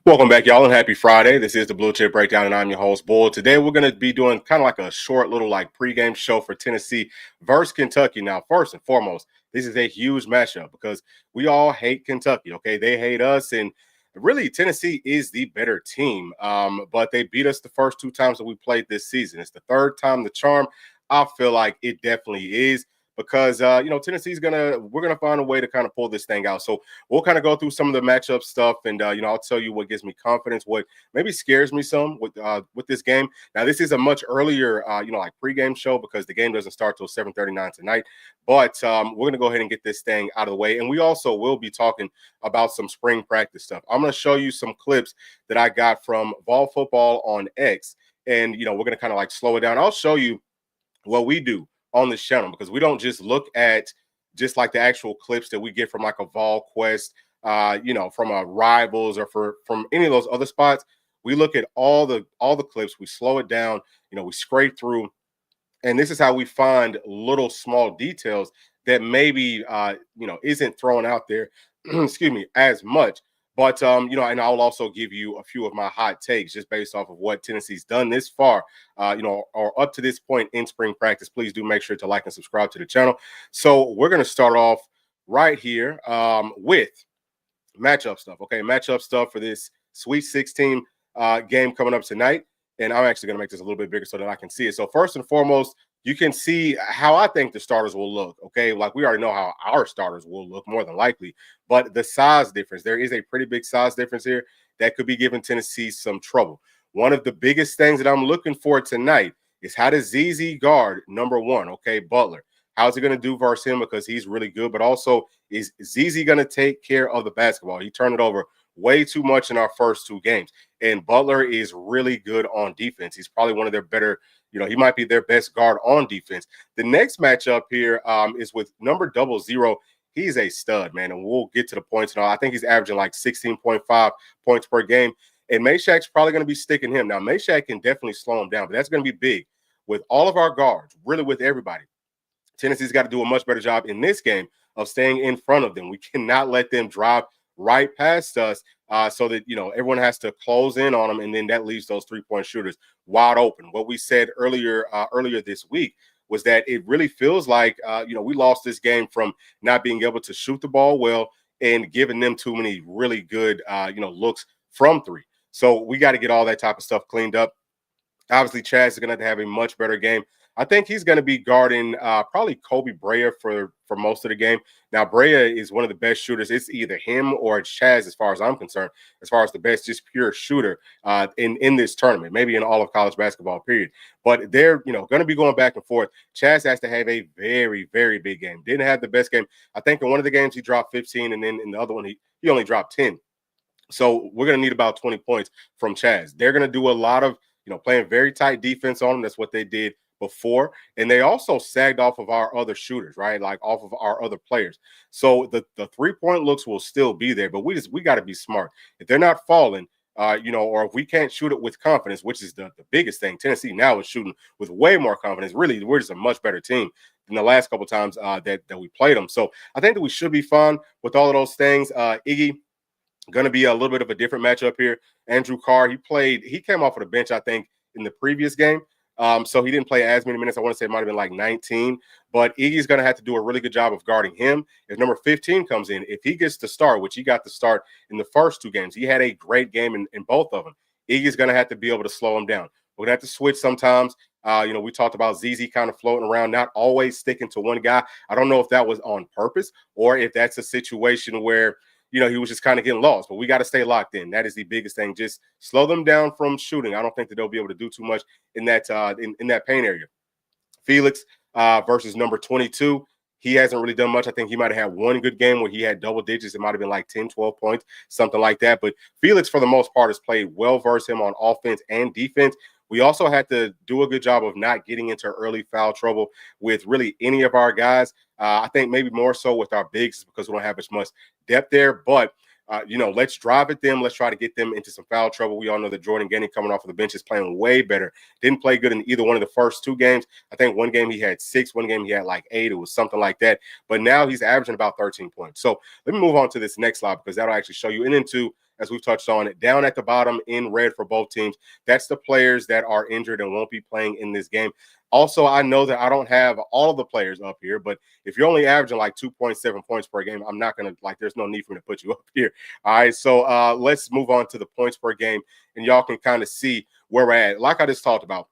Welcome back, y'all, and happy Friday. This is the Bluechip Breakdown, and I'm your host, Bull. Today, we're going to be doing kind of like a short little pregame show for Tennessee versus Kentucky. Now, first and foremost, this is a huge matchup because we all hate Kentucky, okay? They hate us, and really, Tennessee is the better team, but they beat us the first two times that we played this season. It's the third time the charm. I feel like it definitely is because, we're going to find a way to kind of pull this thing out. So we'll kind of go through some of the matchup stuff, and I'll tell you what gives me confidence, what maybe scares me some with this game. Now, this is a much earlier, pregame show because the game doesn't start till 7:39 tonight. But we're gonna go ahead and get this thing out of the way, and we also will be talking about some spring practice stuff. I'm gonna show you some clips that I got from Vol Football on X, and we're gonna kind of slow it down. I'll show you what we do on this channel because we don't just look at just the actual clips that we get from a Vol Quest, from a Rivals or from any of those other spots. We look at all the clips, we slow it down, we scrape through, and this is how we find little small details that maybe isn't thrown out there, excuse me, as much. But and I'll also give you a few of my hot takes just based off of what Tennessee's done this far, or up to this point in spring practice. Please do make sure to like and subscribe to the channel. So we're going to start off right here with matchup stuff. Okay, matchup stuff for this Sweet 16 game coming up tonight. And I'm actually going to make this a little bit bigger so that I can see it. So first and foremost, you can see how I think the starters will look. Okay, we already know how our starters will look more than likely, but the size difference, there is a pretty big size difference here that could be giving Tennessee some trouble. One of the biggest things that I'm looking for tonight is how does ZZ guard number one, okay, Butler. How's he going to do versus him because he's really good, but also is ZZ going to take care of the basketball? He turned it over way too much in our first two games, and Butler is really good on defense. He's probably one of their better, he might be their best guard on defense. The next matchup here is with number 00. He's a stud, man, and we'll get to the points and all. I think he's averaging 16.5 points per game, and Meshack's probably going to be sticking him. Now, Meshack can definitely slow him down, but that's going to be big with all of our guards, really with everybody. Tennessee's got to do a much better job in this game of staying in front of them. We cannot let them drive right past us so that, everyone has to close in on them, and then that leaves those three-point shooters wide open. What we said earlier this week was that it really feels like, we lost this game from not being able to shoot the ball well and giving them too many really good, looks from three. So we got to get all that type of stuff cleaned up. Obviously, Chaz is going to have a much better game. I think he's going to be guarding probably Kobe Brea for most of the game. Now, Brea is one of the best shooters. It's either him or it's Chaz, as far as I'm concerned, as far as the best just pure shooter in this tournament, maybe in all of college basketball, period. But they're, going to be going back and forth. Chaz has to have a very, very big game. Didn't have the best game. I think in one of the games he dropped 15, and then in the other one he only dropped 10. So we're going to need about 20 points from Chaz. They're going to do a lot of, playing very tight defense on him. That's what they did before, and they also sagged off of our other shooters, right? Off of our other players. So the 3-point looks will still be there, but we got to be smart. If they're not falling, or if we can't shoot it with confidence, which is the biggest thing. Tennessee now is shooting with way more confidence. Really, we're just a much better team than the last couple times that we played them. So I think that we should be fine with all of those things. Iggy, going to be a little bit of a different matchup here. Andrew Carr, he came off of the bench, I think, in the previous game. So he didn't play as many minutes. I want to say it might have been 19. But Iggy's going to have to do a really good job of guarding him. If number 15 comes in, if he gets to start, which he got to start in the first two games, he had a great game in both of them. Iggy's going to have to be able to slow him down. We're going to have to switch sometimes. We talked about ZZ kind of floating around, not always sticking to one guy. I don't know if that was on purpose or if that's a situation where he was just kind of getting lost, but we got to stay locked in. That is the biggest thing. Just slow them down from shooting. I don't think that they'll be able to do too much in that in that paint area. Felix versus number 22. He hasn't really done much. I think he might have had one good game where he had double digits. It might have been 10, 12 points, something like that. But Felix, for the most part, has played well versus him on offense and defense. We also had to do a good job of not getting into early foul trouble with really any of our guys. I think maybe more so with our bigs because we don't have as much depth there. But, let's drive at them. Let's try to get them into some foul trouble. We all know that Jordan Ganney coming off of the bench is playing way better. Didn't play good in either one of the first two games. I think one game he had 6. One game he had 8. It was something like that. But now he's averaging about 13 points. So let me move on to this next slide because that'll actually show you. And then, too, as we've touched on, down at the bottom in red for both teams. That's the players that are injured and won't be playing in this game. Also, I know that I don't have all of the players up here, but if you're only averaging like 2.7 points per game, I'm not going to, like, there's no need for me to put you up here. All right, so let's move on to the points per game, and y'all can kind of see where we're at. Like I just talked about,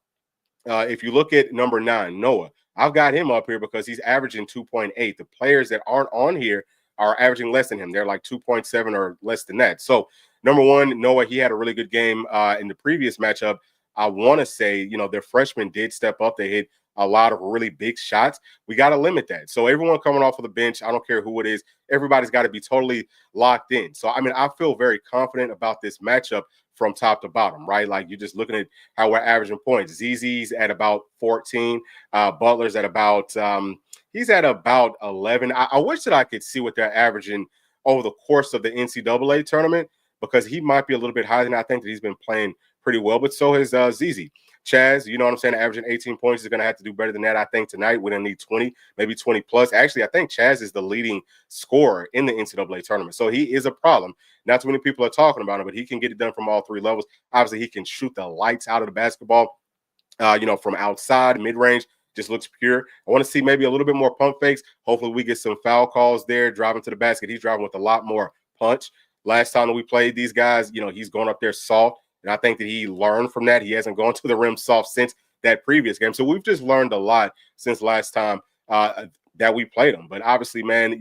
if you look at number 9, Noah, I've got him up here because he's averaging 2.8. The players that aren't on here are averaging less than him. They're like 2.7 or less than that. So, number 1, Noah, he had a really good game in the previous matchup. I want to say, their freshmen did step up. They hit a lot of really big shots. We got to limit that. So, everyone coming off of the bench, I don't care who it is, everybody's got to be totally locked in. So, I mean, I feel very confident about this matchup from top to bottom, right? Like, you're just looking at how we're averaging points. ZZ's at about 14. Butler's at about he's at about 11. I wish that I could see what they're averaging over the course of the NCAA tournament, because he might be a little bit higher than I think that he's been playing pretty well, but so has ZZ. Chaz, you know what I'm saying, averaging 18 points, is going to have to do better than that. I think tonight we're going to need 20, maybe 20 plus. Actually, I think Chaz is the leading scorer in the NCAA tournament, so he is a problem. Not too many people are talking about him, but he can get it done from all 3 levels. Obviously, he can shoot the lights out of the basketball, from outside, mid-range. Just looks pure. I want to see maybe a little bit more pump fakes. Hopefully we get some foul calls there, driving to the basket. He's driving with a lot more punch. Last time that we played these guys, he's going up there soft. And I think that he learned from that. He hasn't gone to the rim soft since that previous game. So we've just learned a lot since last time that we played him. But obviously, man,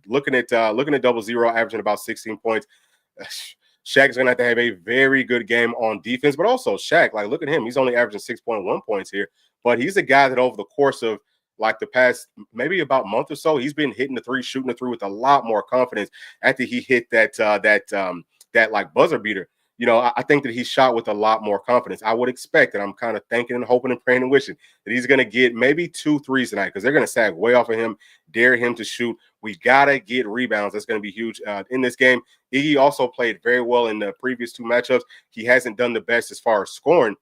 looking at 00, averaging about 16 points, Shaq is going to have a very good game on defense. But also Shaq, like, look at him. He's only averaging 6.1 points here. But he's a guy that over the course of like the past maybe about month or so, he's been hitting the 3, shooting the 3 with a lot more confidence after he hit that like buzzer beater. I think that he shot with a lot more confidence. I would expect, and I'm kind of thinking and hoping and praying and wishing that he's going to get maybe 2 threes tonight, because they're going to sag way off of him, dare him to shoot. We got to get rebounds. That's going to be huge in this game. Iggy also played very well in the previous 2 matchups. He hasn't done the best as far as scoring,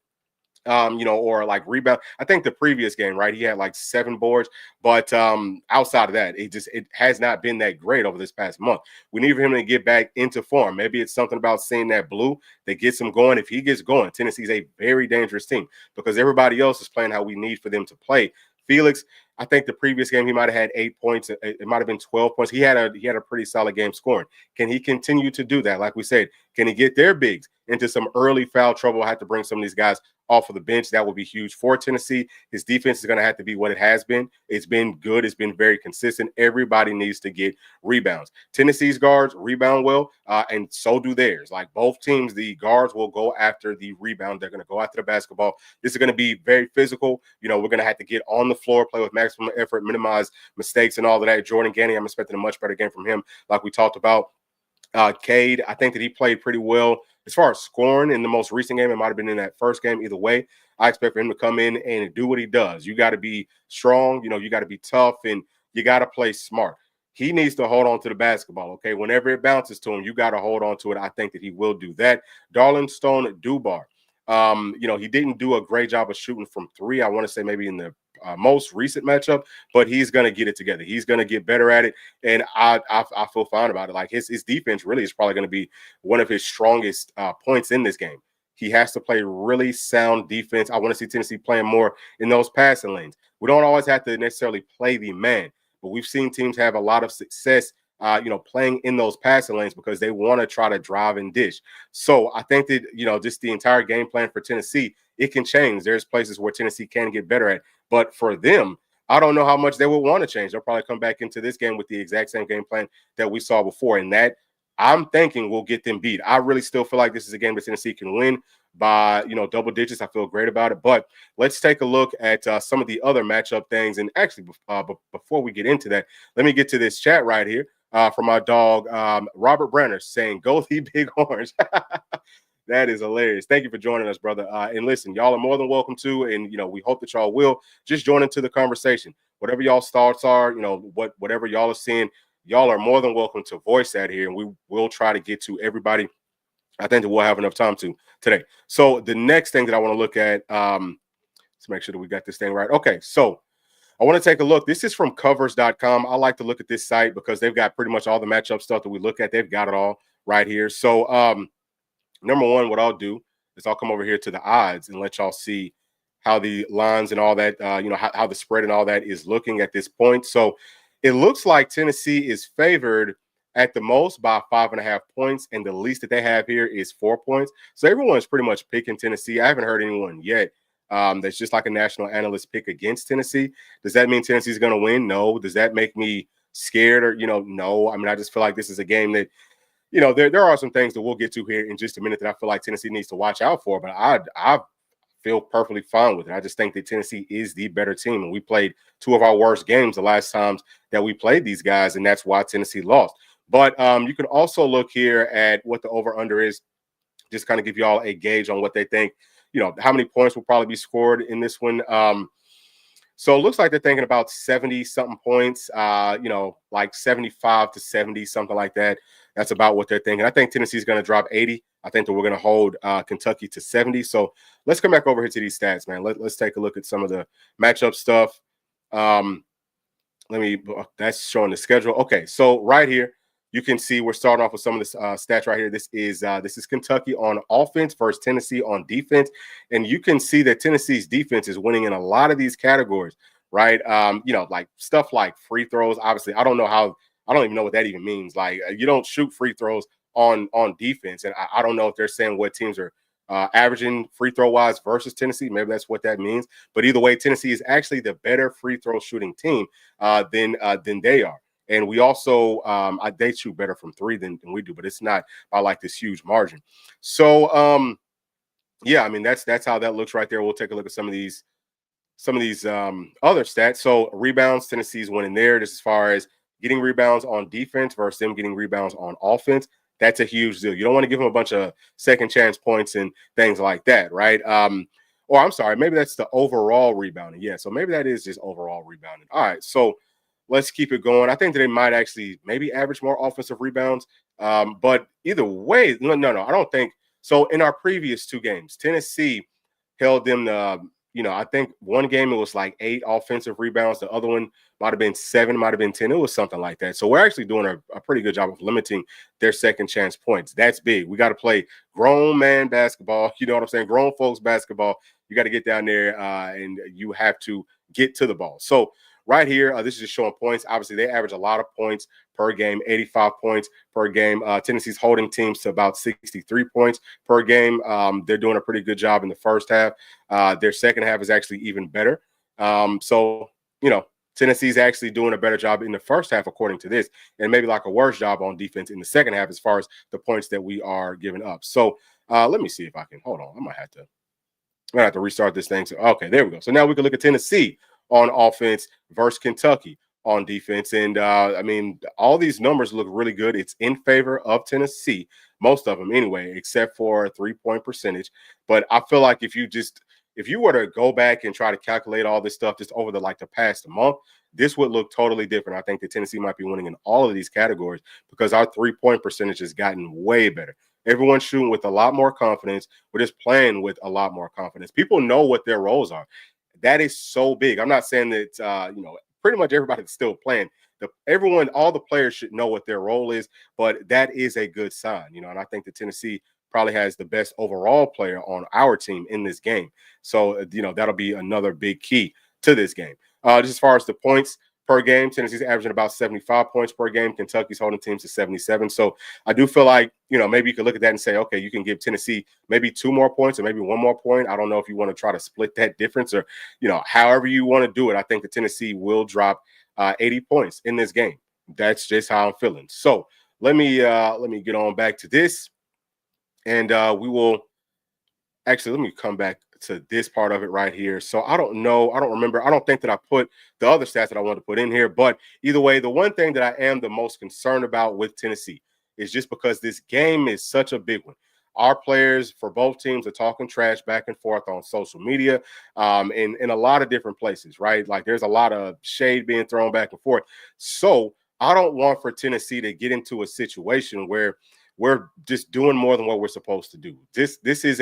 or like rebound. I think the previous game, right, he had like 7 boards, but outside of that, it has not been that great over this past month. We need for him to get back into form. Maybe it's something about seeing that blue that gets him going. If he gets going, Tennessee's a very dangerous team, because everybody else is playing how we need for them to play. Felix, I think the previous game he might have had 8 points. It might have been 12 points. He had a pretty solid game scoring. Can he continue to do that? Like we said, can he get their bigs into some early foul trouble? Have to bring some of these guys off of the bench. That would be huge for Tennessee. His defense is going to have to be what it has been. It's been good. It's been very consistent. Everybody needs to get rebounds. Tennessee's guards rebound well, and so do theirs. Like, both teams, the guards will go after the rebound. They're going to go after the basketball. This is going to be very physical. We're going to have to get on the floor, play with maximum effort, minimize mistakes and all of that. Jordan Ganny, I'm expecting a much better game from him, like we talked about. Cade, I think that he played pretty well. As far as scoring in the most recent game, it might have been in that first game. Either way, I expect for him to come in and do what he does. You got to be strong, you got to be tough, and you got to play smart. He needs to hold on to the basketball, okay? Whenever it bounces to him, you got to hold on to it. I think that he will do that. Darlin Stone Dubar, he didn't do a great job of shooting from 3. I want to say maybe in the most recent matchup, but he's going to get it together. He's going to get better at it, and I feel fine about it. Like, his defense really is probably going to be one of his strongest points in this game. He has to play really sound defense. I want to see Tennessee playing more in those passing lanes. We don't always have to necessarily play the man, but we've seen teams have a lot of success playing in those passing lanes because they want to try to drive and dish. So I think that, just the entire game plan for Tennessee, it can change. There's places where Tennessee can get better at. But for them, I don't know how much they will want to change. They'll probably come back into this game with the exact same game plan that we saw before. And that, I'm thinking, will get them beat. I really still feel like this is a game that Tennessee can win by, double digits. I feel great about it. But let's take a look at some of the other matchup things. And actually, before we get into that, let me get to this chat right here from my dog, Robert Branner, saying, "Go the Big Orange." That is hilarious. Thank you for joining us, brother. And listen, y'all are more than welcome to, and we hope that y'all will just join into the conversation. Whatever y'all's thoughts are, whatever y'all are seeing, y'all are more than welcome to voice that here, and we will try to get to everybody. I think that we'll have enough time to today. So the next thing that I want to look at, let's make sure that we got this thing right. Okay, so I want to take a look. This is from covers.com. I like to look at this site because they've got pretty much all the matchup stuff that we look at. They've got it all. right here. So number one, what I'll do is I'll come over here to the odds and let y'all see how the lines and all that, how the spread and all that is looking at this point. So it looks like Tennessee is favored at the most by 5.5 points, and the least that they have here is 4 points. So everyone's pretty much picking Tennessee. I haven't heard anyone yet that's just like a national analyst pick against Tennessee. Does that mean Tennessee's going to win? No. Does that make me scared or, no? I mean, I just feel like this is a game that there are some things that we'll get to here in just a minute that I feel like Tennessee needs to watch out for, but I feel perfectly fine with it. I just think that Tennessee is the better team, and we played two of our worst games the last times that we played these guys, and that's why Tennessee lost. But you can also look here at what the over-under is, just kind of give you all a gauge on what they think, how many points will probably be scored in this one. So it looks like they're thinking about 70-something points, like 75 to 70, something like that. That's about what they're thinking. I think Tennessee's going to drop 80. I think that we're going to hold Kentucky to 70. So let's come back over here to these stats, man. Let's take a look at some of the matchup stuff. That's showing the schedule. Okay, so right here, you can see we're starting off with some of the stats right here. This is Kentucky on offense versus Tennessee on defense. And you can see that Tennessee's defense is winning in a lot of these categories, right? Like stuff like free throws. Obviously, I don't even know what that even means. Like you don't shoot free throws on defense. And I don't know if they're saying what teams are averaging free throw wise versus Tennessee. Maybe that's what that means. But either way, Tennessee is actually the better free throw shooting team than they are. And we also, they shoot better from three than we do, but it's not by like this huge margin. So, yeah, I mean, that's how that looks right there. We'll take a look at some of these other stats. So rebounds, Tennessee's winning there. Just as far as getting rebounds on defense versus them getting rebounds on offense, that's a huge deal. You don't want to give them a bunch of second chance points and things like that, right? Or I'm sorry, maybe that's the overall rebounding. Yeah, so maybe that is just overall rebounding. All right, so let's keep it going. I think that they might actually maybe average more offensive rebounds. But either way, no, I don't think so. In our previous two games, Tennessee held them to, I think one game it was like 8 offensive rebounds. The other one might have been 7, might have been 10. It was something like that. So we're actually doing a pretty good job of limiting their second chance points. That's big. We got to play grown man basketball. You know what I'm saying? Grown folks basketball. You got to get down there and you have to get to the ball. So right here, this is just showing points. Obviously, they average a lot of points per game, 85 points per game. Tennessee's holding teams to about 63 points per game. They're doing a pretty good job in the first half. Their second half is actually even better. So, Tennessee's actually doing a better job in the first half, according to this, and maybe like a worse job on defense in the second half as far as the points that we are giving up. So let me see if I can, hold on. I might have to restart this thing. So, okay, there we go. So now we can look at Tennessee on offense versus Kentucky on defense. And I mean, all these numbers look really good. It's in favor of Tennessee, most of them anyway, except for 3-point percentage. But I feel like if you were to go back and try to calculate all this stuff just over the past month, this would look totally different. I think that Tennessee might be winning in all of these categories because our 3-point percentage has gotten way better. Everyone's shooting with a lot more confidence. We're just playing with a lot more confidence. People know what their roles are. That is so big. I'm not saying that, pretty much everybody that's still playing. All the players should know what their role is, but that is a good sign, and I think that Tennessee probably has the best overall player on our team in this game. So, that'll be another big key to this game. Just as far as the points per game, Tennessee's averaging about 75 points per game. Kentucky's holding teams to 77. So I do feel like, maybe you could look at that and say, okay, you can give Tennessee maybe 2 more points or maybe 1 more point. I don't know if you want to try to split that difference or, however you want to do it. I think that Tennessee will drop 80 points in this game. That's just how I'm feeling. So let me get on back to this. And we will actually, let me come back to this part of it right here. So I don't know. I don't remember. I don't think that I put the other stats that I wanted to put in here. But either way, the one thing that I am the most concerned about with Tennessee is just because this game is such a big one. Our players for both teams are talking trash back and forth on social media in a lot of different places, right? Like there's a lot of shade being thrown back and forth. So I don't want for Tennessee to get into a situation where we're just doing more than what we're supposed to do. This is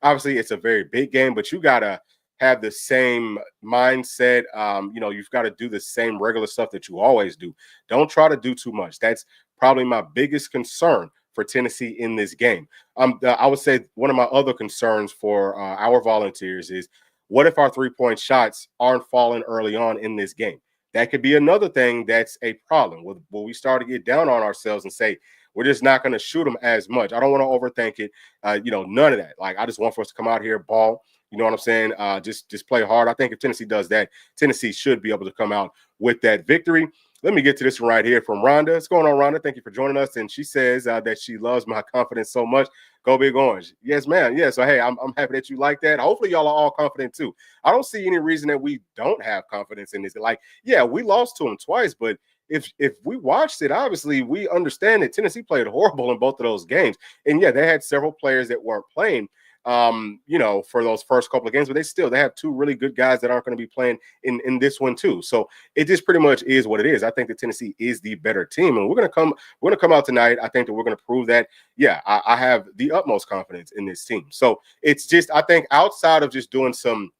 obviously it's a very big game, but you gotta have the same mindset. You've got to do the same regular stuff that you always do. Don't try to do too much. That's probably my biggest concern for Tennessee in this game. I would say one of my other concerns for our Volunteers is what if our 3-point shots aren't falling early on in this game? That could be another thing that's a problem. Will we start to get down on ourselves and say, we're just not going to shoot them as much? I don't want to overthink it. None of that. Like, I just want for us to come out here, ball. You know what I'm saying? Just play hard. I think if Tennessee does that, Tennessee should be able to come out with that victory. Let me get to this one right here from Rhonda. What's going on, Rhonda? Thank you for joining us. And she says that she loves my confidence so much. Go Big Orange. Yes, ma'am. Yeah. So, hey, I'm happy that you like that. Hopefully, y'all are all confident too. I don't see any reason that we don't have confidence in this. Like, yeah, we lost to them twice, but if we watched it, obviously we understand that Tennessee played horrible in both of those games. And yeah, they had several players that weren't playing for those first couple of games, but they have two really good guys that aren't going to be playing in this one too. So it just pretty much is what it is. I think that Tennessee is the better team, and we're going to come out tonight. I think that we're going to prove that. Yeah, I have the utmost confidence in this team. So it's just, I think outside of just doing some,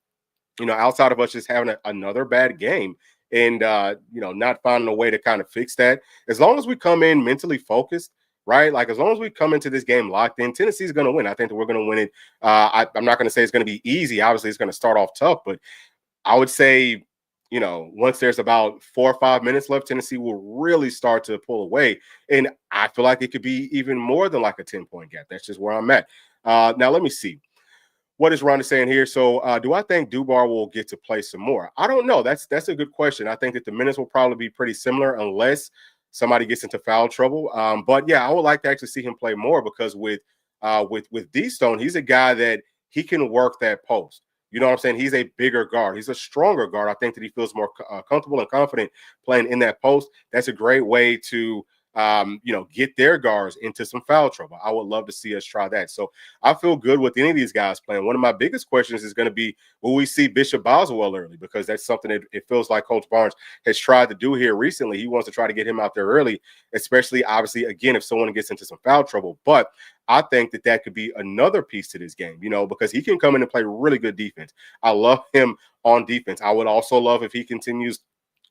outside of us just having another bad game and not finding a way to kind of fix that, as long as we come in mentally focused, right? Like, as long as we come into this game locked in, Tennessee's going to win. I think that we're going to win it. I'm not going to say it's going to be easy. Obviously, it's going to start off tough, but I would say, once there's about 4 or 5 minutes left, Tennessee will really start to pull away. And I feel like it could be even more than like a 10-point gap. That's just where I'm at. Now, let me see. What is Rhonda saying here? So, do I think Dubar will get to play some more? I don't know. That's a good question. I think that the minutes will probably be pretty similar unless somebody gets into foul trouble. But yeah, I would like to actually see him play more because with D Stone, he's a guy that he can work that post. You know what I'm saying? He's a bigger guard. He's a stronger guard. I think that he feels more comfortable and confident playing in that post. That's a great way to get their guards into some foul trouble. I would love to see us try that. So I feel good with any of these guys playing. One of my biggest questions is going to be, will we see Bishop Boswell early? Because that's something that it feels like Coach Barnes has tried to do here recently. He wants to try to get him out there early, especially, obviously, again, if someone gets into some foul trouble. But I think that could be another piece to this game, because he can come in and play really good defense. I love him on defense. I would also love if he continues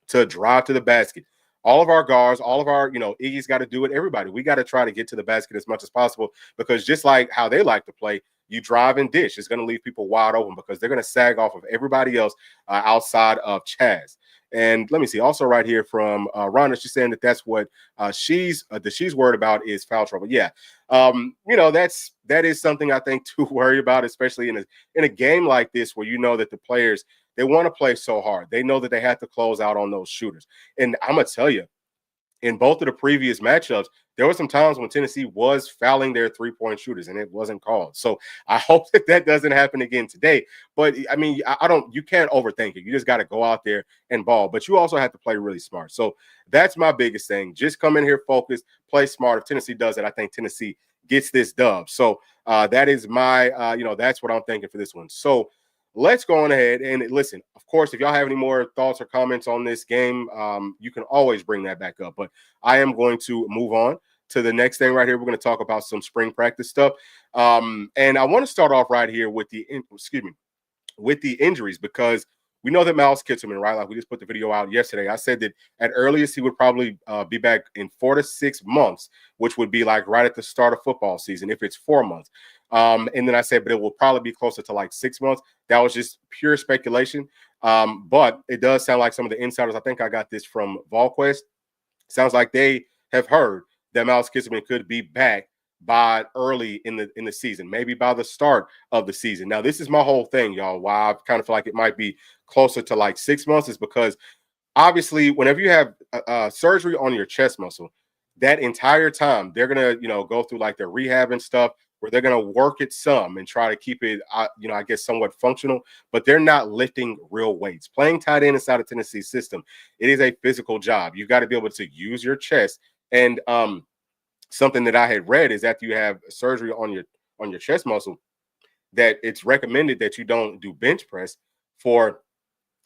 to drive to the basket. All of our guards, all of our, Iggy's got to do it. Everybody, we got to try to get to the basket as much as possible, because just like how they like to play, you drive and dish. It's going to leave people wide open because they're going to sag off of everybody else outside of Chaz. And let me see. Also, right here from Rhonda, she's saying that's what she's worried about is foul trouble. Yeah, that is something I think to worry about, especially in a game like this where that the players, they want to play so hard. They know that they have to close out on those shooters. And I'm gonna tell you, in both of the previous matchups, there were some times when Tennessee was fouling their 3-point shooters and it wasn't called. So I hope that doesn't happen again today. But I mean, you can't overthink it. You just got to go out there and ball, but you also have to play really smart. So that's my biggest thing. Just come in here focused, play smart. If Tennessee does it, I think Tennessee gets this dub. So that is my, that's what I'm thinking for this one. So let's go on ahead and listen. Of course, if y'all have any more thoughts or comments on this game, you can always bring that back up. But I am going to move on to the next thing right here. We're going to talk about some spring practice stuff. And I want to start off right here with the injuries, because we know that Miles Kittelman, right? Like, we just put the video out yesterday. I said that at earliest he would probably be back in 4 to 6 months, which would be like right at the start of football season if it's 4 months. And then I said, but it will probably be closer to like 6 months. That was just pure speculation. But it does sound like some of the insiders, I think I got this from VolQuest, sounds like they have heard that Miles Kittelman could be back by early in the season, maybe by the start of the season. Now, this is my whole thing, y'all. Why I kind of feel like it might be closer to like 6 months is because obviously whenever you have surgery on your chest muscle, that entire time they're gonna go through like their rehab and stuff where they're gonna work it some and try to keep it I guess somewhat functional, but they're not lifting real weights. Playing tight end inside of Tennessee's system, it is a physical job. You got to be able to use your chest. And something that I had read is after you have surgery on your chest muscle, that it's recommended that you don't do bench press for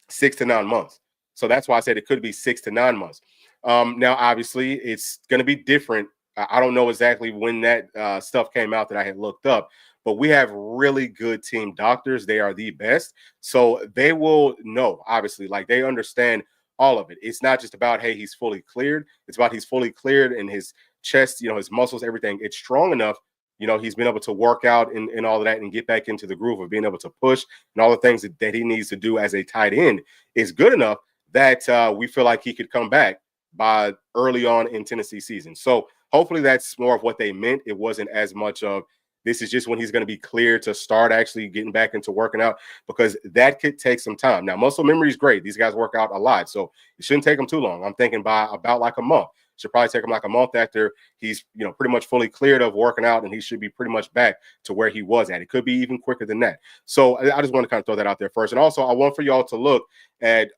6 to 9 months. So that's why I said it could be 6 to 9 months. Now, obviously, it's going to be different. I don't know exactly when that stuff came out that I had looked up, but we have really good team doctors. They are the best. So they will know, obviously, like they understand all of it. It's not just about, hey, he's fully cleared. It's about he's fully cleared and his chest, his muscles, everything, it's strong enough. He's been able to work out and all of that and get back into the groove of being able to push and all the things that he needs to do as a tight end is good enough that we feel like he could come back by early on in Tennessee season. So hopefully that's more of what they meant. It wasn't as much of this is just when he's going to be clear to start actually getting back into working out, because that could take some time. Now, muscle memory is great. These guys work out a lot, so it shouldn't take them too long. I'm thinking by about like a month. Should probably take him like a month after he's, pretty much fully cleared of working out, and he should be pretty much back to where he was at. It could be even quicker than that. So I just want to kind of throw that out there first. And also I want for y'all to look at,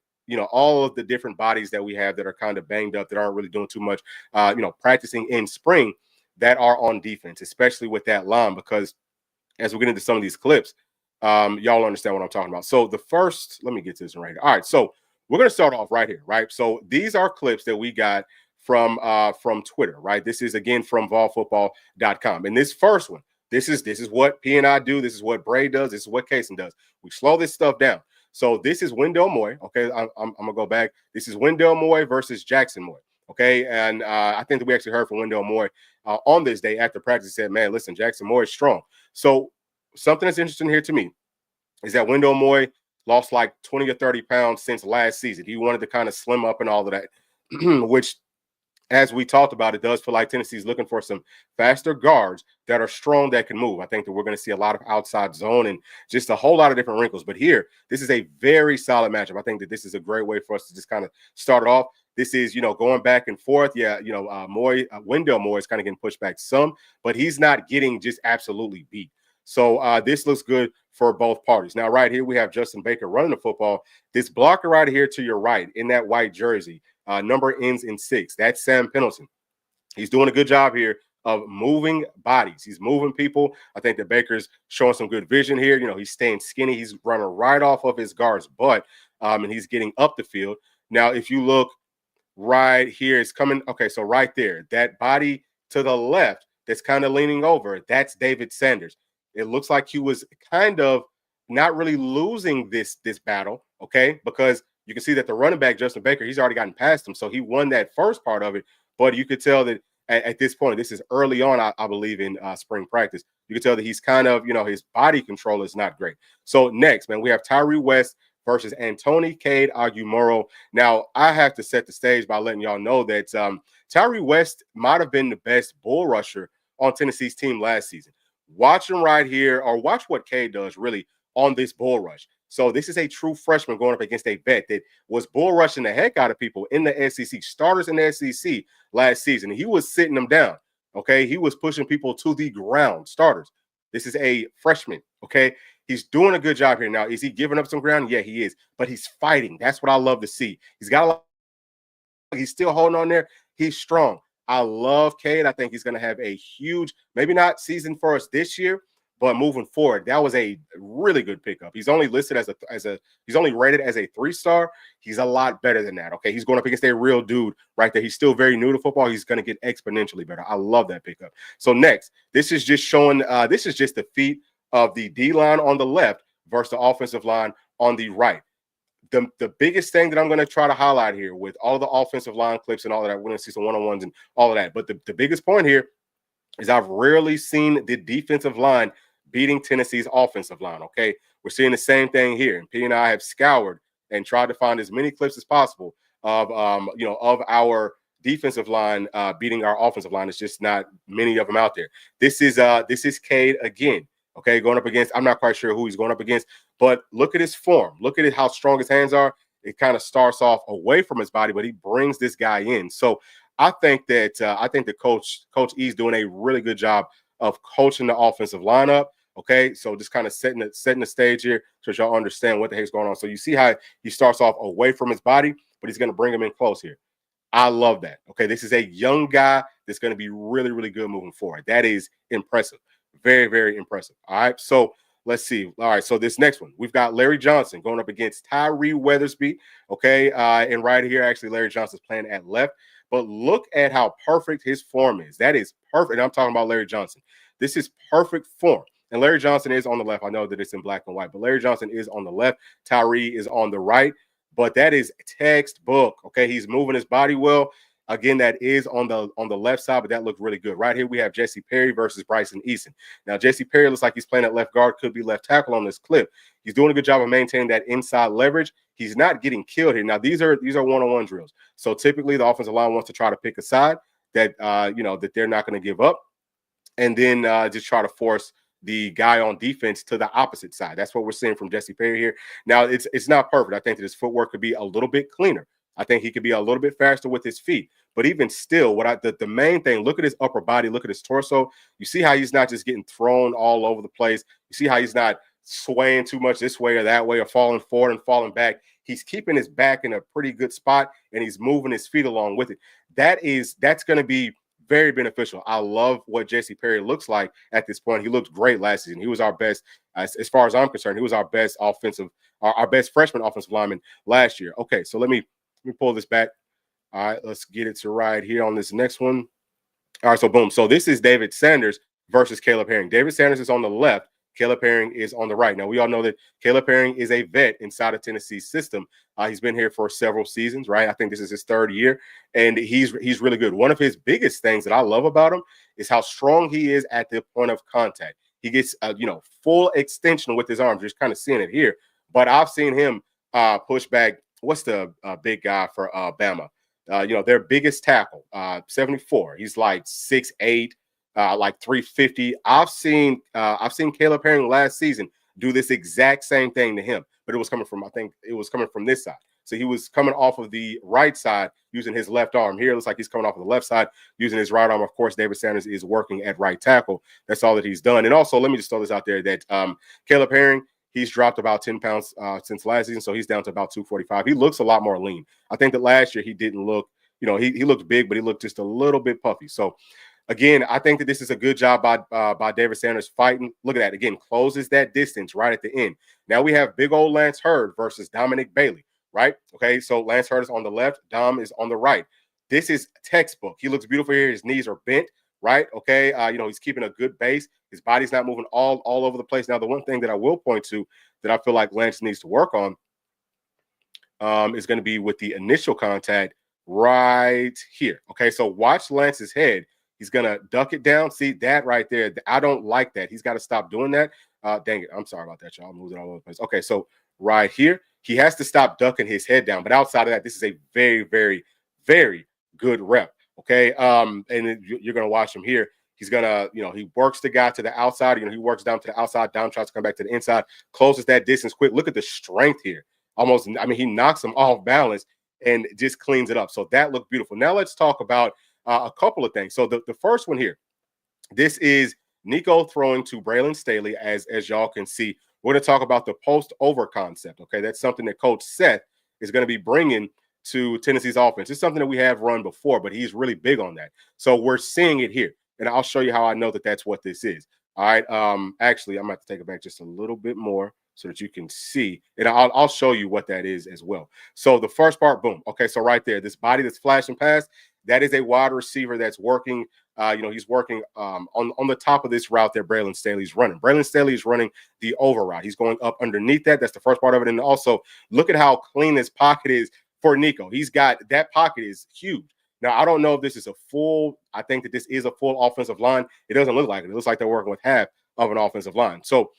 all of the different bodies that we have that are kind of banged up, that aren't really doing too much, practicing in spring, that are on defense, especially with that line, because as we get into some of these clips, y'all understand what I'm talking about. So the first, let me get to this one right here. All right, so we're going to start off right here, right? So these are clips that we got from Twitter, right? This is, again, from volfootball.com. And this first one, this is what P and I do. This is what Bray does. This is what Kaysen does. We slow this stuff down. So this is Wendell Moy. Okay, I'm going to go back. This is Wendell Moy versus Jackson Moy. Okay, and I think that we actually heard from Wendell Moy on this day after practice. He said, man, listen, Jackson Moy is strong. So something that's interesting here to me is that Wendell Moy lost like 20 or 30 pounds since last season. He wanted to kind of slim up and all of that, which, as we talked about, it does feel like Tennessee's looking for some faster guards that are strong, that can move. I think that we're going to see a lot of outside zone and just a whole lot of different wrinkles. But here, this is a very solid matchup. I think that this is a great way for us to just kind of start it off. This is, going back and forth. Yeah, Wendell Moore is kind of getting pushed back some, but he's not getting just absolutely beat. So this looks good for both parties. Now, right here, we have Justin Baker running the football. This blocker right here to your right in that white jersey, number ends in 6. That's Sam Pendleton. He's doing a good job here of moving bodies. He's moving people. I think that Baker's showing some good vision here. He's staying skinny. He's running right off of his guard's butt, and he's getting up the field. Now, if you look right here, it's coming. Okay, so right there, that body to the left that's kind of leaning over, that's David Sanders. It looks like he was kind of not really losing this battle, okay, because you can see that the running back, Justin Baker, he's already gotten past him, so he won that first part of it. But you could tell that at this point, this is early on, I believe, in spring practice, you can tell that he's kind of, his body control is not great. So next, man, we have Tyree West versus Antoni Cade Agumoro. Now, I have to set the stage by letting y'all know that Tyree West might have been the best bull rusher on Tennessee's team last season. Watch him right here, or watch what Cade does really on this bull rush. So this is a true freshman going up against a vet that was bull rushing the heck out of people in the SEC, starters in the SEC last season. He was sitting them down, okay? He was pushing people to the ground, starters. This is a freshman, okay? He's doing a good job here. Now, is he giving up some ground? Yeah, he is. But he's fighting. That's what I love to see. He's got a lot. He's still holding on there. He's strong. I love Cade. I think he's going to have a huge, maybe not season for us this year, but moving forward, that was a really good pickup. He's only listed he's only rated as a 3-star. He's a lot better than that. Okay, he's going up against a real dude right there. He's still very new to football. He's going to get exponentially better. I love that pickup. So next, this is just showing. This is just the feet of the D line on the left versus the offensive line on the right. The biggest thing that I'm going to try to highlight here with all the offensive line clips and all of that, we're going to see some one-on-ones and all of that. But the biggest point here is I've rarely seen the defensive line beating Tennessee's offensive line, okay? We're seeing the same thing here. And P and I have scoured and tried to find as many clips as possible of, of our defensive line beating our offensive line. It's just not many of them out there. This is Cade again. Okay, going up against, I'm not quite sure who he's going up against, but look at his form. Look at how strong his hands are. It kind of starts off away from his body, but he brings this guy in. So I think that Coach E is doing a really good job of coaching the offensive lineup. Okay, so just kind of setting the stage here so y'all understand what the heck's going on. So you see how he starts off away from his body, but he's going to bring him in close here. I love that. Okay, this is a young guy that's going to be really, really good moving forward. That is impressive. Very, very impressive. All right, so let's see. All right, so this next one, we've got Larry Johnson going up against Tyree Weathersby. Okay, and right here, actually, Larry Johnson's playing at left. But look at how perfect his form is. That is perfect. I'm talking about Larry Johnson. This is perfect form. And Larry Johnson is on the left. I know that it's in black and white, but Larry Johnson is on the left. Tyree is on the right. But that is textbook. Okay, he's moving his body well. Again, that is on the left side, but that looked really good. Right here, we have Jesse Perry versus Bryson Easton. Now, Jesse Perry looks like he's playing at left guard, could be left tackle on this clip. He's doing a good job of maintaining that inside leverage. He's not getting killed here. Now, these are one-on-one drills. So typically, the offensive line wants to try to pick a side that that they're not going to give up, and then just try to force the guy on defense to the opposite side. That's what we're seeing from Jesse Perry here. Now, it's not perfect. I think that his footwork could be a little bit cleaner. I think he could be a little bit faster with his feet. But even still, the main thing, look at his upper body, look at his torso. You see how he's not just getting thrown all over the place. You see how he's not swaying too much this way or that way or falling forward and falling back. He's keeping his back in a pretty good spot, and he's moving his feet along with it. That's going to be very beneficial. I love what Jesse Perry looks like at this point. He looked great last season. He was our best, as far as I'm concerned, he was our best our best freshman offensive lineman last year. Okay, so let me pull this back. All right, let's get it to right here on this next one. All right, so boom. So this is David Sanders versus Caleb Herring. David Sanders is on the left. Caleb Herring is on the right. Now, we all know that Caleb Herring is a vet inside of Tennessee's system. He's been here for several seasons, right? I think this is his third year, and he's really good. One of his biggest things that I love about him is how strong he is at the point of contact. He gets, full extension with his arms. You're just kind of seeing it here. But I've seen him push back. What's the big guy for Bama? Their biggest tackle, 74. He's like 6'8", like 350. I've seen Caleb Herring last season do this exact same thing to him, but it was coming from this side. So he was coming off of the right side using his left arm. Here it looks like he's coming off of the left side using his right arm. Of course, David Sanders is working at right tackle. That's all that he's done. And also, let me just throw this out there that Caleb Herring, he's dropped about 10 pounds since last season, so he's down to about 245. He looks a lot more lean. I think that last year he didn't look, he looked big, but he looked just a little bit puffy. So, again, I think that this is a good job by David Sanders fighting. Look at that. Again, closes that distance right at the end. Now we have big old Lance Hurd versus Dominic Bailey, right? Okay, so Lance Hurd is on the left. Dom is on the right. This is textbook. He looks beautiful here. His knees are bent, right? Okay, he's keeping a good base. His body's not moving all over the place. Now, the one thing that I will point to that I feel like Lance needs to work on is going to be with the initial contact right here. Okay, so watch Lance's head. He's going to duck it down. See that right there? I don't like that. He's got to stop doing that. Dang it. I'm sorry about that, y'all. I'm moving all over the place. Okay, so right here, he has to stop ducking his head down. But outside of that, this is a very, very, very good rep. Okay, and you're going to watch him here. He's going to, he works the guy to the outside. He works down to the outside. Dom tries to come back to the inside, closes that distance quick. Look at the strength here. Almost, he knocks him off balance and just cleans it up. So that looked beautiful. Now let's talk about a couple of things. So the first one here, this is Nico throwing to Braylon Staley, as y'all can see. We're going to talk about the post-over concept, okay? That's something that Coach Seth is going to be bringing to Tennessee's offense. It's something that we have run before, but he's really big on that. So we're seeing it here, and I'll show you how I know that that's what this is. All right, actually, I'm going to have to take it back just a little bit more so that you can see, and I'll show you what that is as well. So the first part, boom. Okay, so right there, this body that's flashing past, that is a wide receiver that's working. He's working on the top of this route that Braylon Staley's running. Braylon Staley is running the over route. He's going up underneath that. That's the first part of it. And also, look at how clean this pocket is for Nico. He's got that pocket is huge. Now, I don't know if this is a full. I think that this is a full offensive line. It doesn't look like it. It looks like they're working with half of an offensive line. So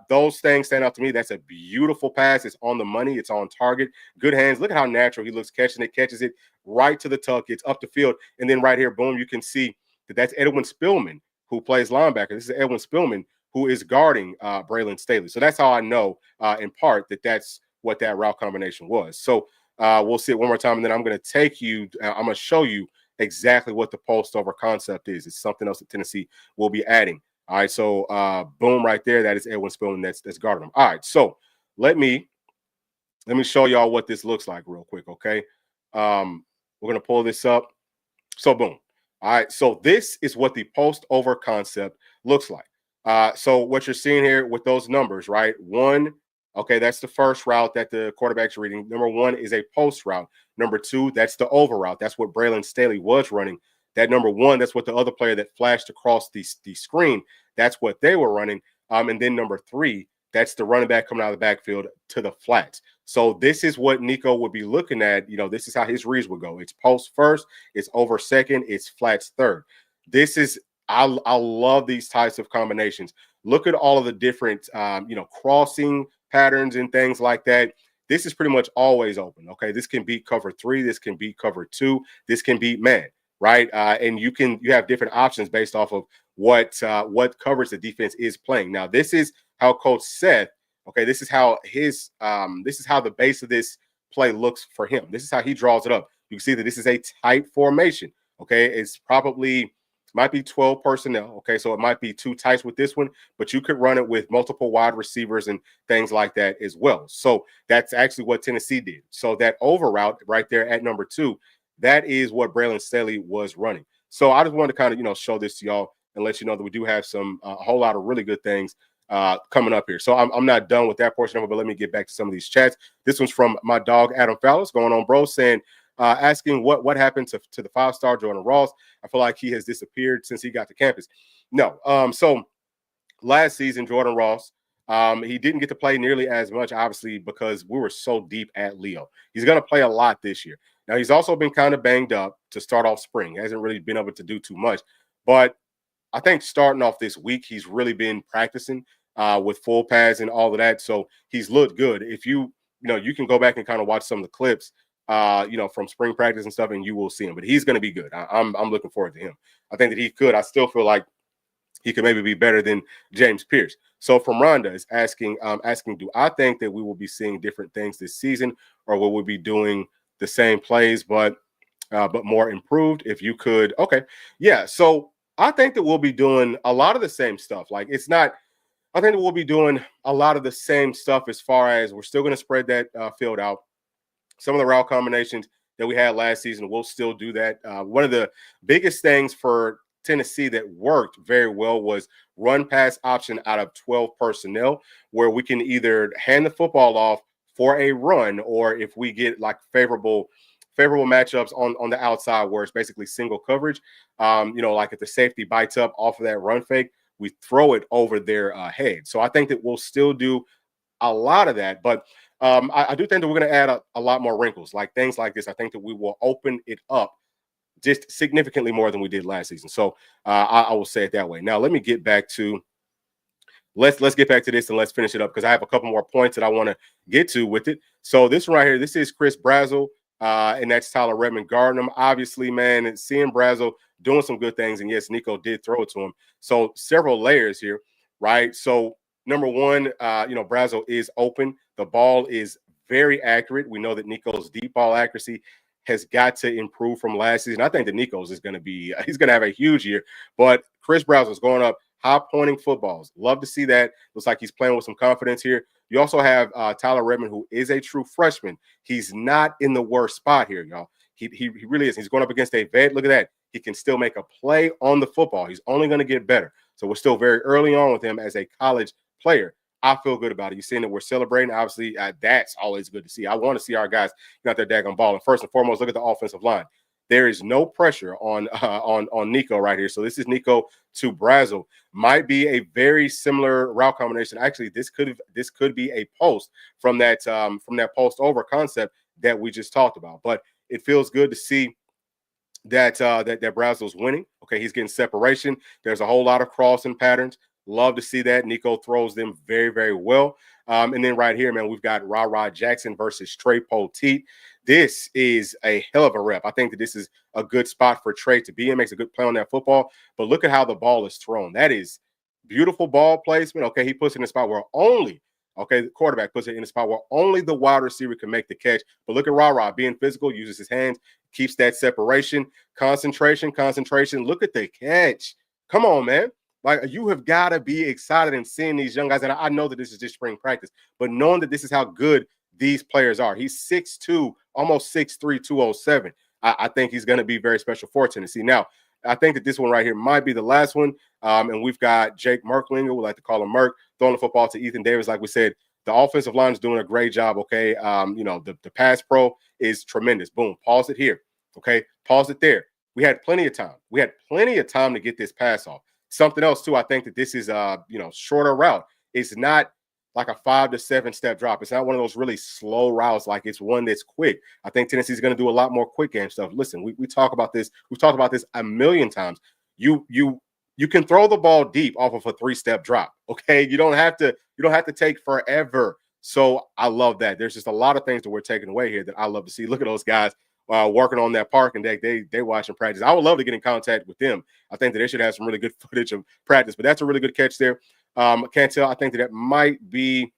those things stand out to me. That's a beautiful pass. It's on the money. It's on target. Good hands. Look at how natural he looks catching it. Catches it right to the tuck. It's up the field. And then right here, boom, you can see that that's Edwin Spillman, who plays linebacker. This is Edwin Spillman, who is guarding Braylon Staley. So that's how I know, in part, that that's what that route combination was. So we'll see it one more time, and then I'm going to take you – I'm going to show you exactly what the post-over concept is. It's something else that Tennessee will be adding. All right, so boom, right there. That is Edwin Spillman that's guarding him. All right, so let me show y'all what this looks like real quick, okay? We're going to pull this up. So boom. All right, so this is what the post-over concept looks like. So what you're seeing here with those numbers, right? 1, okay, that's the first route that the quarterback's reading. Number 1 is a post route. Number 2, that's the over route. That's what Braylon Staley was running. That number 1, that's what the other player that flashed across the screen, that's what they were running. And then number 3, that's the running back coming out of the backfield to the flats. So this is what Nico would be looking at. This is how his reads would go. It's post first, it's over second, it's flats third. This is I love these types of combinations. Look at all of the different crossing patterns and things like that. This is pretty much always open. Okay, this can beat cover three, this can beat cover two, this can beat man, right? And you have different options based off of what coverage the defense is playing. Now, this is how Coach Seth. Okay, this is how the base of this play looks for him. This is how he draws it up. You can see that this is a tight formation. Okay, it's probably might be 12 personnel. Okay, so it might be two tights with this one, but you could run it with multiple wide receivers and things like that as well. So that's actually what Tennessee did. So that over route right there at number 2, that is what Braylon Staley was running. So I just wanted to kind of show this to y'all and let you know that we do have some a whole lot of really good things coming up here. So I'm not done with that portion of it, but let me get back to some of these chats. This one's from my dog Adam Fowler's going on, bro, saying asking what happened to the 5-star Jordan Ross. I feel like he has disappeared since he got to campus. No. So last season, Jordan Ross, he didn't get to play nearly as much, obviously, because we were so deep at Leo. He's going to play a lot this year. Now, he's also been kind of banged up to start off spring. He hasn't really been able to do too much. But I think starting off this week, he's really been practicing with full pads and all of that. So he's looked good. If you can go back and kind of watch some of the clips, from spring practice and stuff, and you will see him. But he's going to be good. I'm looking forward to him. I think that he could. I still feel like he could maybe be better than James Pierce. So from Rhonda is asking, do I think that we will be seeing different things this season, or will we be doing the same plays, but more improved? If you could, okay, yeah. So I think that we'll be doing a lot of the same stuff. Like it's not. I think that we'll be doing a lot of the same stuff as far as we're still going to spread that field out. Some of the route combinations that we had last season, we'll still do that. One of the biggest things for Tennessee that worked very well was run pass option out of 12 personnel, where we can either hand the football off for a run, or if we get like favorable matchups on the outside where it's basically single coverage, like if the safety bites up off of that run fake, we throw it over their head. So I think that we'll still do a lot of that, but I do think that we're going to add a lot more wrinkles, like things like this. I think that we will open it up just significantly more than we did last season. So I will say it that way. Now let me get back to let's get back to this and let's finish it up, because I have a couple more points that I want to get to with it. So this one right here, this is Chris Brazel, and that's Tyler Redmond guarding him. Obviously, man, and seeing Brazel doing some good things, and yes, Nico did throw it to him. So several layers here, right? So number one, Brazel is open. The ball is very accurate. We know that Nico's deep ball accuracy has got to improve from last season. I think that Nico's is going to be he's going to have a huge year. But Chris Brazel is going up high pointing footballs. Love to see that. Looks like he's playing with some confidence here. You also have Tyler Redmond, who is a true freshman. He's not in the worst spot here, y'all. He really is. He's going up against a vet. Look at that. He can still make a play on the football. He's only going to get better. So we're still very early on with him as a college player. I feel good about it. You're seeing that we're celebrating. Obviously, that's always good to see. I want to see our guys got their daggone ball. And first and foremost, look at the offensive line. There is no pressure on Nico right here. So this is Nico to Brazel. Might be a very similar route combination. Actually, this could be a post from that post over concept that we just talked about. But it feels good to see that Brazel's winning. Okay, he's getting separation. There's a whole lot of crossing patterns. Love to see that. Nico throws them very, very well. And then right here, man, we've got Ra Jackson versus Trey Poteet. This is a hell of a rep. I think that this is a good spot for Trey to be in. Makes a good play on that football. But look at how the ball is thrown. That is beautiful ball placement. Okay, he puts it in a spot where the quarterback puts it in a spot where only the wide receiver can make the catch. But look at Ra being physical, uses his hands, keeps that separation, concentration. Look at the catch. Come on, man. Like, you have got to be excited in seeing these young guys. And I know that this is just spring practice, but knowing that this is how good these players are. He's 6'2", almost 6'3", 207. I think he's going to be very special for Tennessee. Now, I think that this one right here might be the last one. And we've got Jake Merklinger, we like to call him Merk, throwing the football to Ethan Davis. Like we said, the offensive line is doing a great job, okay? The pass pro is tremendous. Boom, pause it here, okay? Pause it there. We had plenty of time. We had plenty of time to get this pass off. Something else, too, I think that this is, shorter route. It's not like a 5 to 7 step drop. It's not one of those really slow routes. Like it's one that's quick. I think Tennessee's going to do a lot more quick game stuff. Listen, we talk about this. We've talked about this a million times. You can throw the ball deep off of a 3-step drop. Okay, you don't have to take forever. So I love that. There's just a lot of things that we're taking away here that I love to see. Look at those guys working on that parking deck. They watching practice. I would love to get in contact with them. I think that they should have some really good footage of practice. But that's a really good catch there. Can't tell. I think that might be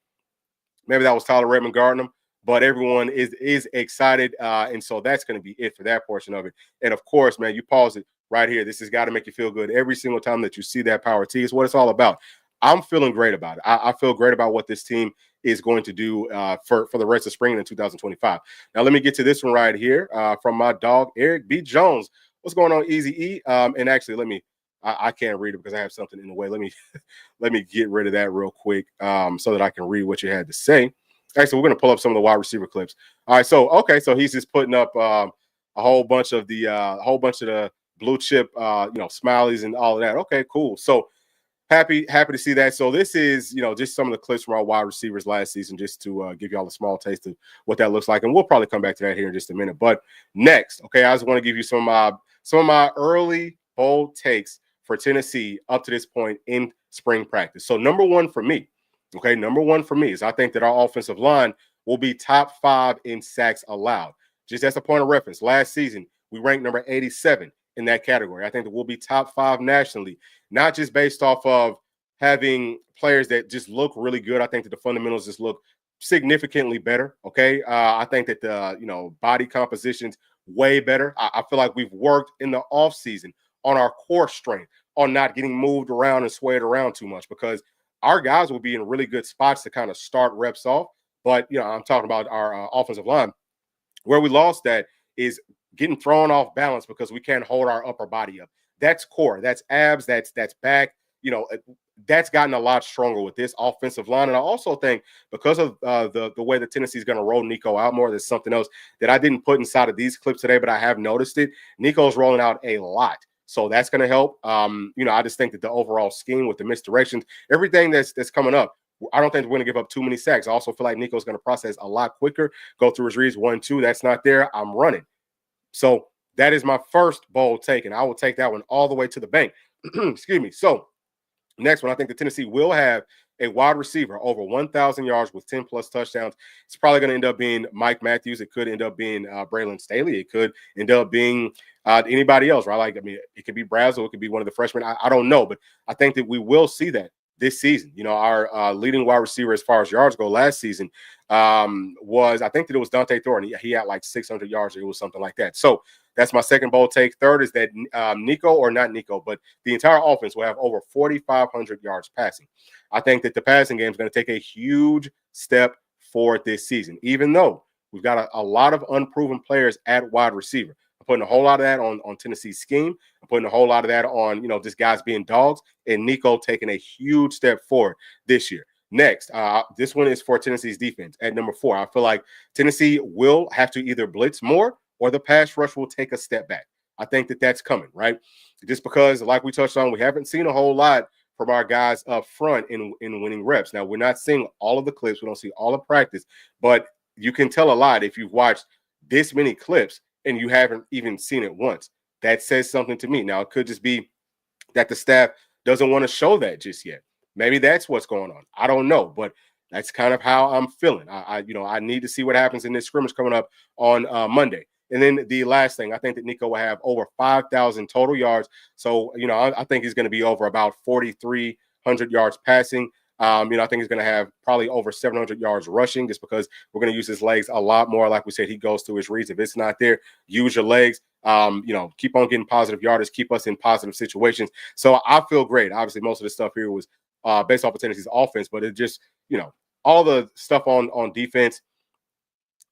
maybe that was Tyler Redmond guarding them, but everyone is excited, and so that's going to be it for that portion of it. And of course, man, you pause it right here. This has got to make you feel good every single time that you see that power tee. It's what it's all about. I'm feeling great about it. I feel great about what this team is going to do for the rest of spring in 2025. Now, let me get to this one right here from my dog, Eric B. Jones. What's going on, Easy E? And actually, I can't read it because I have something in the way. Let me get rid of that real quick so that I can read what you had to say. All right, so we're going to pull up some of the wide receiver clips. All right, so he's just putting up a whole bunch of the blue chip, smileys and all of that. Okay, cool. So happy to see that. So this is, just some of the clips from our wide receivers last season, just to give y'all a small taste of what that looks like, and we'll probably come back to that here in just a minute. But next, okay, I just want to give you some of my early bold takes for Tennessee up to this point in spring practice. So number one for me is I think that our offensive line will be top 5 in sacks allowed. Just as a point of reference, last season we ranked number 87 in that category. I think that we'll be top 5 nationally, not just based off of having players that just look really good. I think that the fundamentals just look significantly better. Okay, I think that the body composition's way better. I feel like we've worked in the off season on our core strength, on not getting moved around and swayed around too much, because our guys will be in really good spots to kind of start reps off. But I'm talking about our offensive line. Where we lost that is getting thrown off balance because we can't hold our upper body up. That's core. That's abs. That's back. That's gotten a lot stronger with this offensive line. And I also think because of the way that Tennessee's going to roll Nico out more, there's something else that I didn't put inside of these clips today, but I have noticed it. Nico's rolling out a lot. So that's going to help. I just think that the overall scheme with the misdirections, everything that's coming up, I don't think we're going to give up too many sacks. I also feel like Nico's going to process a lot quicker, go through his reads 1, 2. That's not there. I'm running. So that is my first bold take, and I will take that one all the way to the bank. Excuse me. So next one, I think the Tennessee will have a wide receiver over 1,000 yards with 10-plus touchdowns. It's probably going to end up being Mike Matthews. It could end up being Braylon Staley. It could end up being anybody else, right? It could be Brazel. It could be one of the freshmen. I don't know, but I think that we will see that this season. Our leading wide receiver as far as yards go last season was, I think that it was Dante Thornton. He had like 600 yards, or it was something like that. So that's my second bold take. Third is that Nico, or not Nico, but the entire offense will have over 4,500 yards passing. I think that the passing game is going to take a huge step forward this season, even though we've got a lot of unproven players at wide receiver. I'm putting a whole lot of that on Tennessee's scheme. I'm putting a whole lot of that on, just guys being dogs, and Nico taking a huge step forward this year. Next, this one is for Tennessee's defense at number 4. I feel like Tennessee will have to either blitz more or the pass rush will take a step back. I think that that's coming, right? Just because, like we touched on, we haven't seen a whole lot from our guys up front in winning reps. Now, we're not seeing all of the clips. We don't see all of practice, but you can tell a lot if you've watched this many clips and you haven't even seen it once. That says something to me. Now, it could just be that the staff doesn't want to show that just yet. Maybe that's what's going on. I don't know, but that's kind of how I'm feeling. I need to see what happens in this scrimmage coming up on Monday. And then the last thing, I think that Nico will have over 5,000 total yards. So, I think he's going to be over about 4,300 yards passing. I think he's going to have probably over 700 yards rushing, just because we're going to use his legs a lot more. Like we said, he goes through his reads. If it's not there, use your legs. Keep on getting positive yardage, keep us in positive situations. So I feel great. Obviously, most of the stuff here was based off of Tennessee's offense, but it just, all the stuff on defense.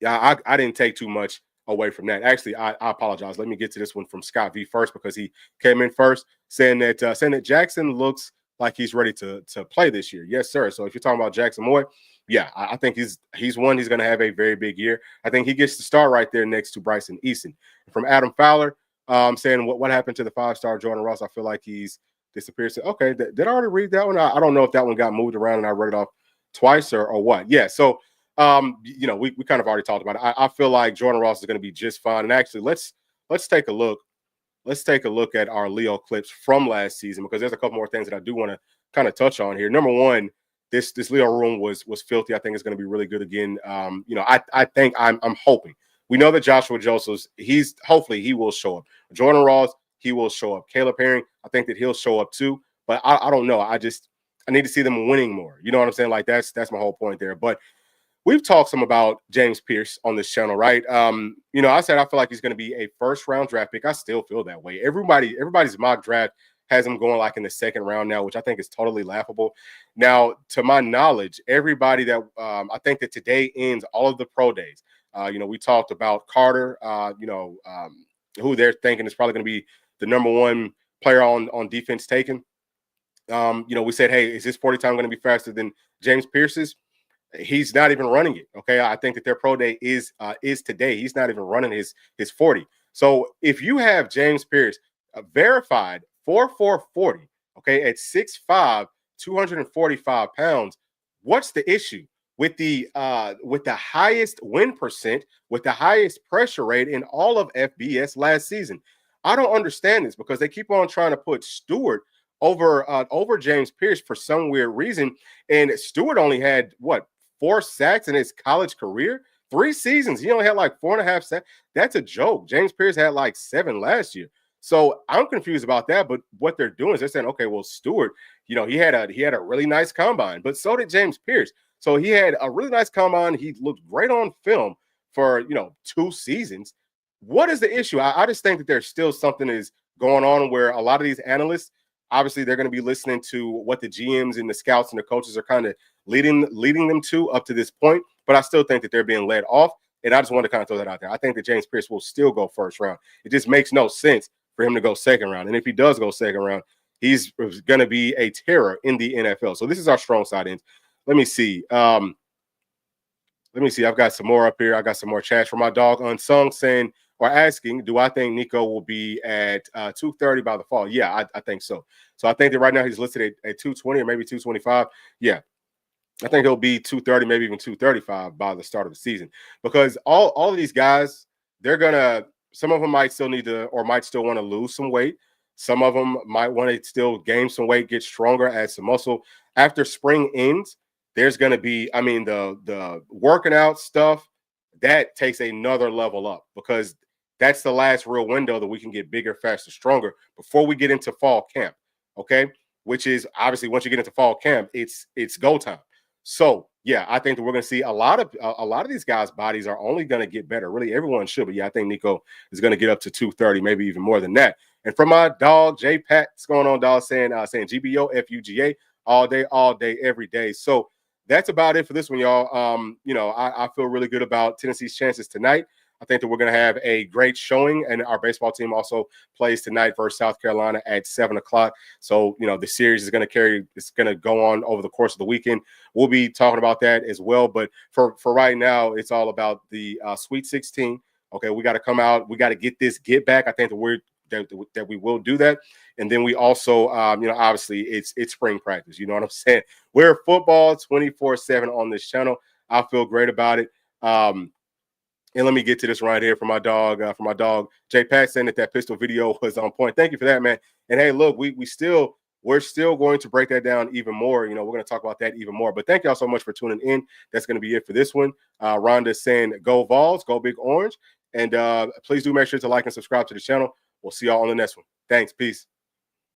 Yeah, I didn't take too much away from that. Actually, I apologize. Let me get to this one from Scott V first, because he came in first, saying that Jackson looks like he's ready to play this year. Yes, sir. So if you're talking about Jackson Moy, yeah, I think he's going to have a very big year. I think he gets to start right there next to Bryson Easton. From Adam Fowler, saying what happened to the 5-star Jordan Ross? I feel like he's disappeared. Okay, did I already read that one? I don't know if that one got moved around and I read it off twice or what? Yeah. So we kind of already talked about it. I feel like Jordan Ross is going to be just fine. And actually, let's take a look. Let's take a look at our Leo clips from last season because there's a couple more things that I do want to kind of touch on here. Number one, this Leo room was filthy. I think it's going to be really good again. I think I'm hoping. We know that Joshua Josephs, hopefully he will show up. Jordan Ross, he will show up. Caleb Herring, I think that he'll show up too. But I don't know. I need to see them winning more. You know what I'm saying? Like that's my whole point there. But we've talked some about James Pierce on this channel, right? I said I feel like he's going to be a first-round draft pick. I still feel that way. Everybody's mock draft has him going like in the second round now, which I think is totally laughable. Now, to my knowledge, everybody that I think that today ends all of the pro days. We talked about Carter, who they're thinking is probably going to be the number one player on defense taken. We said, hey, is his 40 time going to be faster than James Pierce's? He's not even running it. Okay. I think that their pro day is today. He's not even running his 40. So if you have James Pierce verified 4.40, okay, at 6'5", 245 pounds, what's the issue with the highest win percent, with the highest pressure rate in all of FBS last season? I don't understand this because they keep on trying to put Stewart over James Pierce for some weird reason. And Stewart only had 4 sacks in his college career, 3 seasons. He only had like 4.5 sacks. That's a joke. James Pierce had like 7 last year. So I'm confused about that. But what they're doing is they're saying, okay, well, Stewart, he had a really nice combine, but so did James Pierce. So he had a really nice combine. He looked great on film for 2 seasons. What is the issue? I just think that there's still something is going on where a lot of these analysts, obviously, they're going to be listening to what the GMs and the scouts and the coaches are kind of leading them to up to this point. But I still think that they're being led off. And I just want to kind of throw that out there. I think that James Pierce will still go first round. It just makes no sense for him to go second round. And if he does go second round, he's going to be a terror in the NFL. So this is our strong side ends. Let me see. I've got some more up here. I got some more chats from my dog Unsung saying or asking, do I think Nico will be at 230 by the fall? Yeah, I think so. So I think that right now he's listed at 220 or maybe 225. Yeah, I think he'll be 230, maybe even 235 by the start of the season. Because all of these guys, some of them might still need to or might still want to lose some weight. Some of them might want to still gain some weight, get stronger, add some muscle. After spring ends, there's going to be, the working out stuff, that takes another level up because that's the last real window that we can get bigger, faster, stronger before we get into fall camp. Okay. Which is obviously once you get into fall camp, it's go time. So yeah, I think that we're going to see a lot of these guys' bodies are only going to get better. Really, everyone should. But yeah, I think Nico is going to get up to 230, maybe even more than that. And from my dog, J Pat, what's going on, dog? Saying GBO, FUGA, all day, every day. So that's about it for this one, y'all. I feel really good about Tennessee's chances tonight. I think that we're going to have a great showing, and our baseball team also plays tonight versus South Carolina at 7 o'clock. So, the series is going to go on over the course of the weekend. We'll be talking about that as well. But for right now, it's all about the Sweet 16. Okay, we got to come out. We got to get back. I think that we will do that. And then we also, obviously it's spring practice. You know what I'm saying? We're football 24/7 on this channel. I feel great about it. And let me get to this right here from my dog, Jay Pat, saying that pistol video was on point. Thank you for that, man. And hey, look, we're still going to break that down even more. We're going to talk about that even more. But thank y'all so much for tuning in. That's going to be it for this one. Rhonda's saying go Vols, go Big Orange. And please do make sure to like and subscribe to the channel. We'll see y'all on the next one. Thanks. Peace.